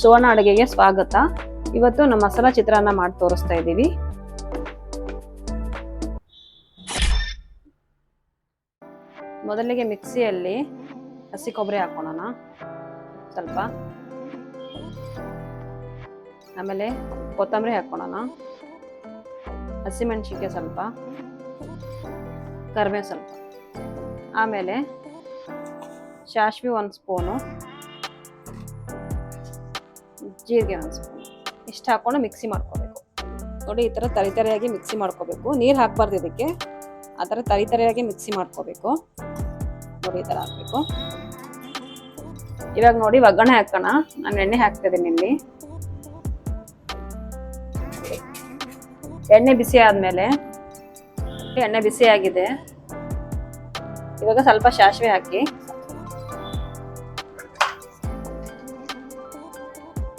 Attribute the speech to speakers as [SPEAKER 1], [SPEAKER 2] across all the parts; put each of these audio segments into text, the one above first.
[SPEAKER 1] ಸುವರ್ಣ ಅಡುಗೆಗೆ ಸ್ವಾಗತ. ಇವತ್ತು ನಮ್ಮ ಮಸಾಲಾ ಚಿತ್ರಾನ್ನ ಮಾಡಿ ತೋರಿಸ್ತಾ ಇದ್ದೀವಿ. ಮೊದಲಿಗೆ ಮಿಕ್ಸಿಯಲ್ಲಿ ಹಸಿ ಕೊಬ್ಬರಿ ಹಾಕೋಣ ಸ್ವಲ್ಪ, ಆಮೇಲೆ ಕೊತ್ತಂಬರಿ ಹಾಕೋಣ, ಹಸಿಮೆಣಸಿನ್ಕಾಯಿ ಸ್ವಲ್ಪ, ಕರಿಬೇವು ಸ್ವಲ್ಪ, ಆಮೇಲೆ ಸಾಸಿವೆ 1 ಸ್ಪೂನು, ಜೀರಿಗೆ 1 ಸ್ಪೂನ್, ಇಷ್ಟು ಹಾಕೊಂಡು ಮಿಕ್ಸಿ ಮಾಡ್ಕೋಬೇಕು. ನೋಡಿ, ಈ ಥರ ತರಿತರಿಯಾಗಿ ಮಿಕ್ಸಿ ಮಾಡ್ಕೋಬೇಕು. ನೀರು ಹಾಕಬಾರ್ದು ಇದಕ್ಕೆ, ಆ ಥರ ತರಿತರಿಯಾಗಿ ಮಿಕ್ಸಿ ಮಾಡ್ಕೋಬೇಕು. ನೋಡಿ, ಈ ಥರ ಹಾಕಬೇಕು. ಇವಾಗ ನೋಡಿ ಒಗ್ಗರಣೆ ಹಾಕೋಣ. ನಾನು ಎಣ್ಣೆ ಹಾಕ್ತಿದ್ದೀನಿ ಇಲ್ಲಿ. ಎಣ್ಣೆ ಬಿಸಿ ಆದಮೇಲೆ, ಎಣ್ಣೆ ಬಿಸಿ ಆಗಿದೆ, ಇವಾಗ ಸ್ವಲ್ಪ ಸಾಸಿವೆ ಹಾಕಿ,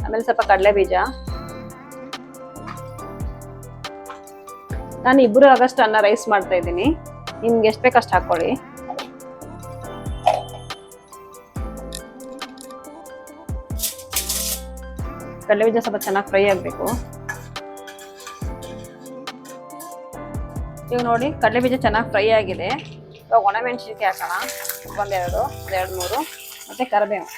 [SPEAKER 1] ಆಮೇಲೆ ಸ್ವಲ್ಪ ಕಡಲೆ ಬೀಜ. ನಾನು 2 ಆಗಷ್ಟು ಅನ್ನ ರೈಸ್ ಮಾಡ್ತಾ ಇದ್ದೀನಿ. ನಿಮ್ಗೆ ಎಷ್ಟು ಬೇಕಷ್ಟು ಹಾಕೊಳ್ಳಿ. ಕಡಲೆ ಬೀಜ ಸ್ವಲ್ಪ ಚೆನ್ನಾಗಿ ಫ್ರೈ ಆಗಬೇಕು. ಈಗ ನೋಡಿ, ಕಡಲೆ ಬೀಜ ಚೆನ್ನಾಗಿ ಫ್ರೈ ಆಗಿದೆ. ಇವಾಗ ಒಣಮೆಣಸಿನ್ಕಾಯಿ ಹಾಕೋಣ, 1-2, 2-3, ಮತ್ತೆ ಕರಿಬೇವು.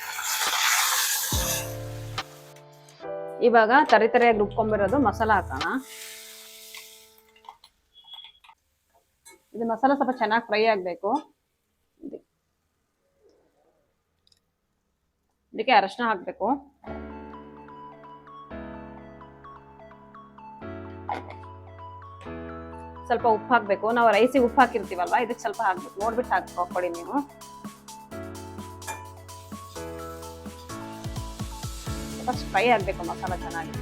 [SPEAKER 1] ಇವಾಗ ತರಿತರಿಯಾಗಿ ರುಬ್ಕೊಂಡ್ಬಿರೋದು ಮಸಾಲ ಹಾಕೋಣ. ಇದು ಮಸಾಲ ಸ್ವಲ್ಪ ಚೆನ್ನಾಗಿ ಫ್ರೈ ಆಗಬೇಕು. ಇದಕ್ಕೆ ಅರಶಿನ ಹಾಕಬೇಕು, ಸ್ವಲ್ಪ ಉಪ್ಪು ಹಾಕಬೇಕು. ನಾವು ರೈಸಿಗೆ ಉಪ್ಪು ಹಾಕಿರ್ತೀವಲ್ವಾ, ಇದಕ್ಕೆ ಸ್ವಲ್ಪ ಹಾಕ್ಬೇಕು. ನೋಡ್ಬಿಟ್ಟು ಹಾಕೊಡಿ ನೀವು. ಫ್ರೈ ಆಗಬೇಕು ಮಸಾಲ ಚೆನ್ನಾಗಿ.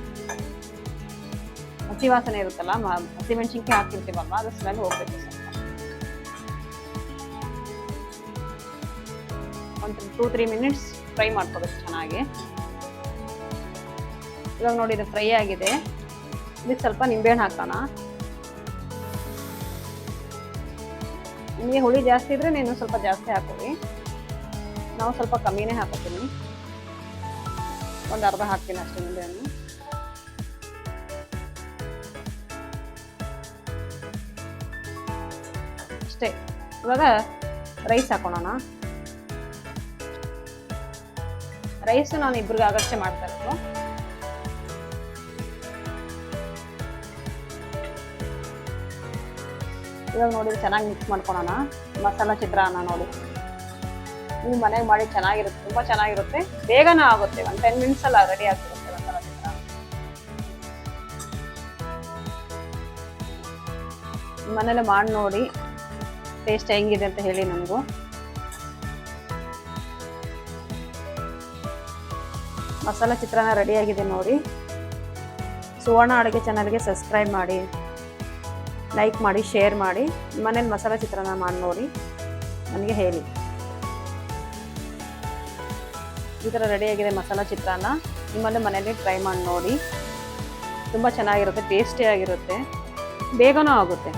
[SPEAKER 1] ಹಸಿ ವಾಸನೆ ಇರುತ್ತಲ್ಲ, ಹಸಿಮೆಣಸಿನ್ಕಾಯಿ ಹಾಕಿರ್ತೀವಲ್ವಾ, ಅದು ಸ್ಮೆಲ್ ಹೋಗ್ಬೇಕು. ಸ್ವಲ್ಪ 2-3 ಮಿನಿಟ್ಸ್ ಫ್ರೈ ಮಾಡ್ಕೋಬೇಕು ಚೆನ್ನಾಗಿ. ಇವಾಗ ನೋಡಿ, ಇದು ಫ್ರೈ ಆಗಿದೆ. ಇದಕ್ಕೆ ಸ್ವಲ್ಪ ನಿಂಬೆಹಣ್ಣು ಹಾಕೋಣ. ನಿಮಗೆ ಹುಳಿ ಜಾಸ್ತಿ ಇದ್ರೆ ನೀನು ಸ್ವಲ್ಪ ಜಾಸ್ತಿ ಹಾಕೊಳ್ಳಿ. ನಾವು ಸ್ವಲ್ಪ ಕಮ್ಮಿನೇ ಹಾಕೋತೀನಿ, ಒಂದು ಅರ್ಧ ಹಾಕ್ತೀನಿ ಅಷ್ಟೇ ನಿಂಬೆಹಣ್ಣು. ಅಷ್ಟೇ. ಇವಾಗ ರೈಸ್ ಹಾಕೋಣ. ರೈಸು ನಾನು 2 ಆಗಷ್ಟೇ ಮಾಡ್ತಾ ಇರೋದು. ಇವಾಗ ನೋಡಿ, ಚೆನ್ನಾಗಿ ಮಿಕ್ಸ್ ಮಾಡ್ಕೊಳೋಣ. ಮಸಾಲಾ ಚಿತ್ರಾನ್ನ ನೋಡಿ, ನೀವು ಮನೆಗೆ ಮಾಡಿ ಚೆನ್ನಾಗಿರುತ್ತೆ, ತುಂಬ ಚೆನ್ನಾಗಿರುತ್ತೆ, ಬೇಗನ ಆಗುತ್ತೆ. 10 ಮಿನಿಟ್ಸ್ ಎಲ್ಲ ರೆಡಿ ಆಗಿರುತ್ತೆ ಮಸಾಲಾ ಚಿತ್ರಾನ್ನ. ಮನೇಲಿ ಮಾಡಿ ನೋಡಿ, ಟೇಸ್ಟ್ ಹೆಂಗಿದೆ ಅಂತ ಹೇಳಿ ನನಗೂ. ಮಸಾಲಾ ಚಿತ್ರಾನ್ನ ರೆಡಿಯಾಗಿದೆ ನೋಡಿ. ಸುವರ್ಣ ಅಡುಗೆ ಚಾನಲ್ಗೆ ಸಬ್ಸ್ಕ್ರೈಬ್ ಮಾಡಿ, ಲೈಕ್ ಮಾಡಿ, ಶೇರ್ ಮಾಡಿ. ಮನೇಲಿ ಮಸಾಲಾ ಚಿತ್ರಾನ್ನ ಮಾಡಿ ನೋಡಿ, ನನಗೆ ಹೇಳಿ. ಈ ಥರ ರೆಡಿಯಾಗಿದೆ ಮಸಾಲಾ ಚಿತ್ರಾನ್ನ. ನಿಮ್ಮಲ್ಲೇ ಮನೇಲಿ ಟ್ರೈ ಮಾಡಿ ನೋಡಿ, ತುಂಬ ಚೆನ್ನಾಗಿರುತ್ತೆ, ಟೇಸ್ಟಿಯಾಗಿರುತ್ತೆ, ಬೇಗನೂ ಆಗುತ್ತೆ.